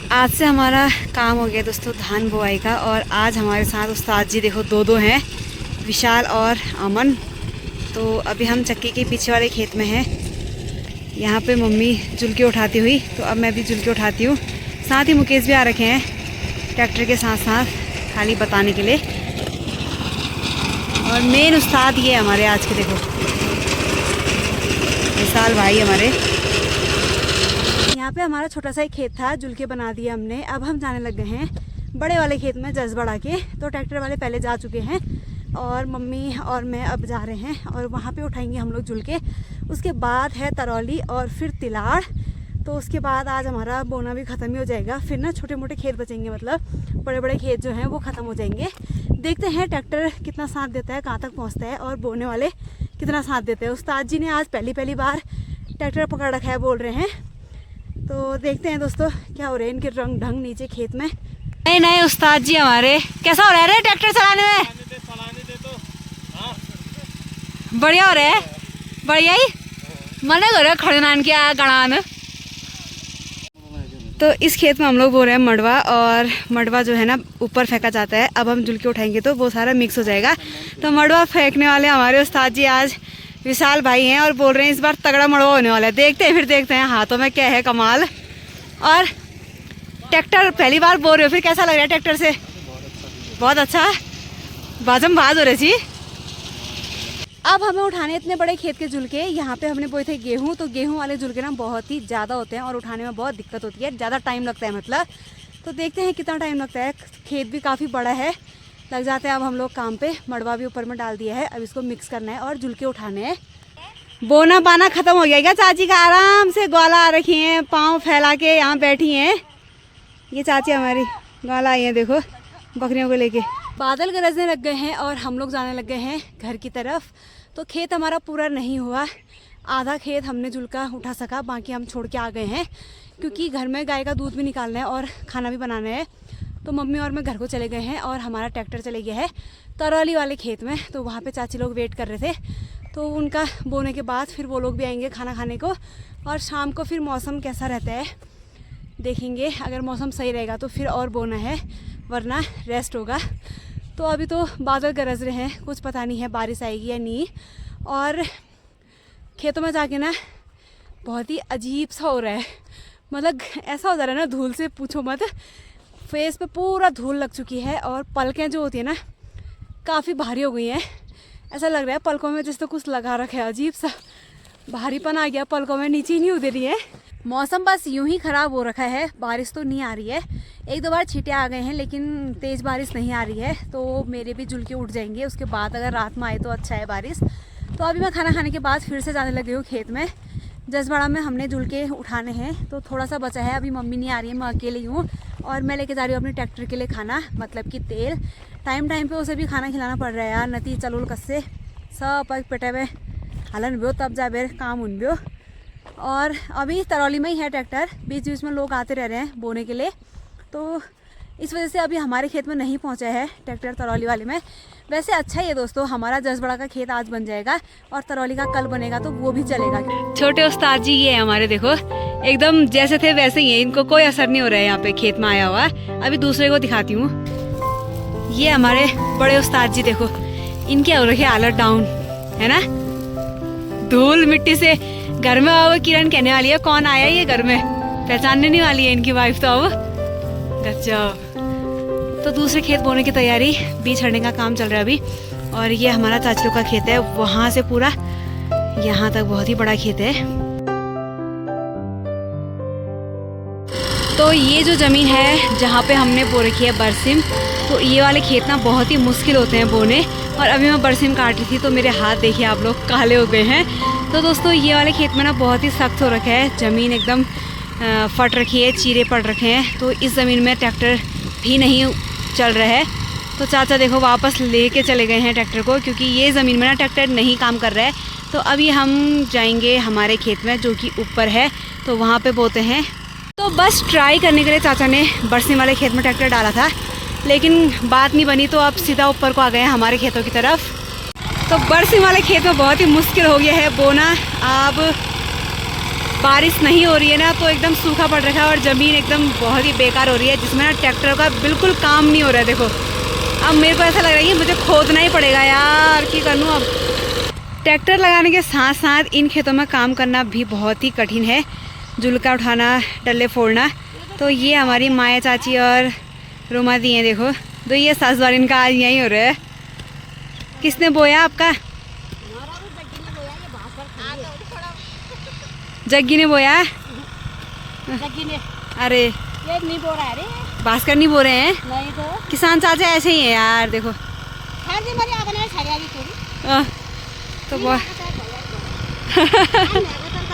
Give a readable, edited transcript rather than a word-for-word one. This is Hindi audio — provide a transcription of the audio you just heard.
आज से हमारा काम हो गया दोस्तों धान बुआई का। और आज हमारे साथ उस्ताद जी देखो दो हैं, विशाल और अमन। तो अभी हम चक्की के पीछे वाले खेत में हैं। यहाँ पे मम्मी जुलके उठाती हुई, तो अब मैं भी जुलके उठाती हूँ। साथ ही मुकेश भी आ रखे हैं ट्रैक्टर के साथ साथ, खाली बताने के लिए। और मेन उस्ताद ये हमारे आज के देखो विशाल भाई हमारे। यहाँ पे हमारा छोटा सा एक खेत था, जुलके बना दिए हमने। अब हम जाने लग गए हैं बड़े वाले खेत में जसबड़ा के। तो ट्रैक्टर वाले पहले जा चुके हैं और मम्मी और मैं अब जा रहे हैं और वहाँ पे उठाएंगे हम लोग जुलके। उसके बाद है तरौली और फिर तिलाड़। तो उसके बाद आज हमारा बोना भी ख़त्म ही हो जाएगा। फिर ना छोटे मोटे खेत बचेंगे, मतलब बड़े बड़े खेत जो हैं वो ख़त्म हो जाएंगे। देखते हैं ट्रैक्टर कितना साथ देता है, कहाँ तक पहुँचता है और बोने वाले कितना साथ देते हैं। उस्ताद जी ने आज पहली बार ट्रैक्टर पकड़ रखा है बोल रहे हैं। तो देखते हैं दोस्तों क्या हो रहा है इनके रंग ढंग नीचे खेत में। नए नए उस्ताद जी हमारे, कैसा हो रहा है रे ट्रैक्टर चलाने में? बढ़िया हो रहा है, बढ़िया ही मना करो खड़नान क्या गणान। तो इस खेत में हम लोग बो रहे हैं मड़वा, और मड़वा जो है ना ऊपर फेंका जाता है। अब हम जुलके उठाएंगे तो वो सारा मिक्स हो जाएगा। तो मड़वा फेंकने वाले हमारे उस्ताद जी आज विशाल भाई हैं और बोल रहे हैं इस बार तगड़ा मड़वा होने वाला है। देखते हैं हाथों में क्या है कमाल। और ट्रैक्टर पहली बार बोल रहे हो, फिर कैसा लग रहा है ट्रैक्टर से? बहुत अच्छा, बाजम बाज हो रही थी। अब हमें उठाने इतने बड़े खेत के जुलके। यहाँ पे हमने बोए थे गेहूँ, तो गेहूँ वाले जुलके ना बहुत ही ज़्यादा होते हैं और उठाने में बहुत दिक्कत होती है, ज़्यादा टाइम लगता है मतलब। तो देखते हैं कितना टाइम लगता है। खेत भी काफ़ी बड़ा है, लग जाते हैं अब हम लोग काम पे। मड़वा भी ऊपर में डाल दिया है, अब इसको मिक्स करना है और जुलके उठाने हैं। बोना बाना ख़त्म हो गया क्या? चाची का आराम से ग्वाला आ रखी हैं, पाँव फैला के यहाँ बैठी हैं। ये चाची हमारी ग्वाला आई है देखो बकरियों को लेके। बादल गरजने लग गए हैं और हम लोग जाने लग गए हैं घर की तरफ। तो खेत हमारा पूरा नहीं हुआ, आधा खेत हमने जुलका उठा सका, बाकी हम छोड़ के आ गए हैं क्योंकि घर में गाय का दूध भी निकालना है और खाना भी बनाना है। तो मम्मी और मैं घर को चले गए हैं और हमारा ट्रैक्टर चले गया है तरौली वाले खेत में। तो वहाँ पे चाची लोग वेट कर रहे थे, तो उनका बोने के बाद फिर वो लोग भी आएंगे खाना खाने को। और शाम को फिर मौसम कैसा रहता है देखेंगे, अगर मौसम सही रहेगा तो फिर और बोना है, वरना रेस्ट होगा। तो अभी तो बादल गरज रहे हैं, कुछ पता नहीं है बारिश आएगी या नहीं। और खेतों में जाके ना बहुत ही अजीब सा हो रहा है, मतलब ऐसा हो जा रहा है ना धूल से पूछो मत। फेस पे पूरा धूल लग चुकी है और पलकें जो होती है ना काफ़ी भारी हो गई हैं। ऐसा लग रहा है पलकों में जैसे तो कुछ लगा रखा है, अजीब सा भारीपन आ गया पलकों में, नीचे ही नहीं उतर रही है। मौसम बस यूं ही ख़राब हो रखा है, बारिश तो नहीं आ रही है। एक दो बार छींटे आ गए हैं लेकिन तेज़ बारिश नहीं आ रही है। तो मेरे भी जुलके उठ जाएंगे उसके बाद, अगर रात में आए तो अच्छा है बारिश। तो अभी मैं खाना खाने के बाद फिर से जाने लगी हूँ खेत में। जसबड़ा में हमने जुलके उठाने हैं, तो थोड़ा सा बचा है। अभी मम्मी नहीं आ रही है, मैं अकेली हूँ और मैं लेके जा रही हूँ अपने ट्रैक्टर के लिए खाना, मतलब कि तेल। टाइम पे उसे भी खाना खिलाना पड़ रहा है यार, नती चलुल कस्से सब पेटे में हलन भी हो तब जा बेर काम उन भी हो। और अभी तरौली में ही है ट्रैक्टर, बीच बीच में लोग आते रह रहे हैं बोने के लिए। तो इस वजह से अभी हमारे खेत में नहीं पहुंचा है ट्रैक्टर तरौली वाले में। वैसे अच्छा ही है दोस्तों, हमारा जसबड़ा का खेत आज बन जाएगा और तरौली का कल बनेगा, तो वो भी चलेगा। छोटे उस्ताद जी ये हमारे देखो एकदम जैसे थे वैसे ही है, इनको कोई असर नहीं हो रहा है यहाँ पे खेत में आया हुआ। अभी दूसरे को दिखाती हूँ, ये हमारे बड़े उस्ताद जी देखो, इनकी हो रही हालत डाउन है ना। धूल मिट्टी से घर में अब किरण कहने वाली है कौन आया ये घर में, पहचानने नहीं वाली है इनकी वाइफ तो अब। गजब। तो दूसरे खेत बोने की तैयारी, बीज छड़ने का काम चल रहा है अभी। और ये हमारा चाचू का खेत है, वहां से पूरा यहाँ तक बहुत ही बड़ा खेत है। तो ये जो जमीन है जहाँ पे हमने बो रखी है बरसिम, तो ये वाले खेत ना बहुत ही मुश्किल होते हैं बोने। और अभी मैं बरसिम काट रही थी तो मेरे हाथ देखिए आप लोग काले हो गए हैं। तो दोस्तों ये वाले खेत में ना बहुत ही सख्त हो रखा है, ज़मीन एकदम फट रखी है, चीरे पड़ रखे हैं। तो इस ज़मीन में ट्रैक्टर भी नहीं चल रहा है। तो चाचा देखो वापस लेके चले गए हैं ट्रैक्टर को, क्योंकि ये ज़मीन में ना ट्रैक्टर नहीं काम कर रहा है। तो अभी हम जाएंगे हमारे खेत में जो कि ऊपर है, तो वहाँ पे बोते हैं। तो बस ट्राई करने के लिए चाचा ने बरसिम वाले खेत में ट्रैक्टर डाला था, लेकिन बात नहीं बनी, तो अब सीधा ऊपर को आ गए हैं हमारे खेतों की तरफ। तो बरसिम वाले खेत में बहुत ही मुश्किल हो गया है बोना। अब बारिश नहीं हो रही है ना तो एकदम सूखा पड़ रखा है और ज़मीन एकदम बहुत ही बेकार हो रही है, जिसमें ना ट्रैक्टर का बिल्कुल काम नहीं हो रहा है। देखो अब मेरे को ऐसा लग रहा है कि मुझे खोदना ही पड़ेगा यार, की करूँ अब। ट्रैक्टर लगाने के साथ साथ इन खेतों में काम करना भी बहुत ही कठिन है, जुलका उठाना, डल्ले फोड़ना। तो ये हमारी माया चाची और रोमा दी हैं, देखो तो ये सास बार इनका आज यहीं हो रहा है। किसने बोया आपका? जग्गी ने बोया। जग्गी ने। अरे ये नहीं बो रहा है रे। भास्कर नहीं बो रहे हैं। नहीं तो किसान चाचा ऐसे ही हैं यार, देखो खैर जी मेरी आगन है छड़िया की पूरी। तो बहुत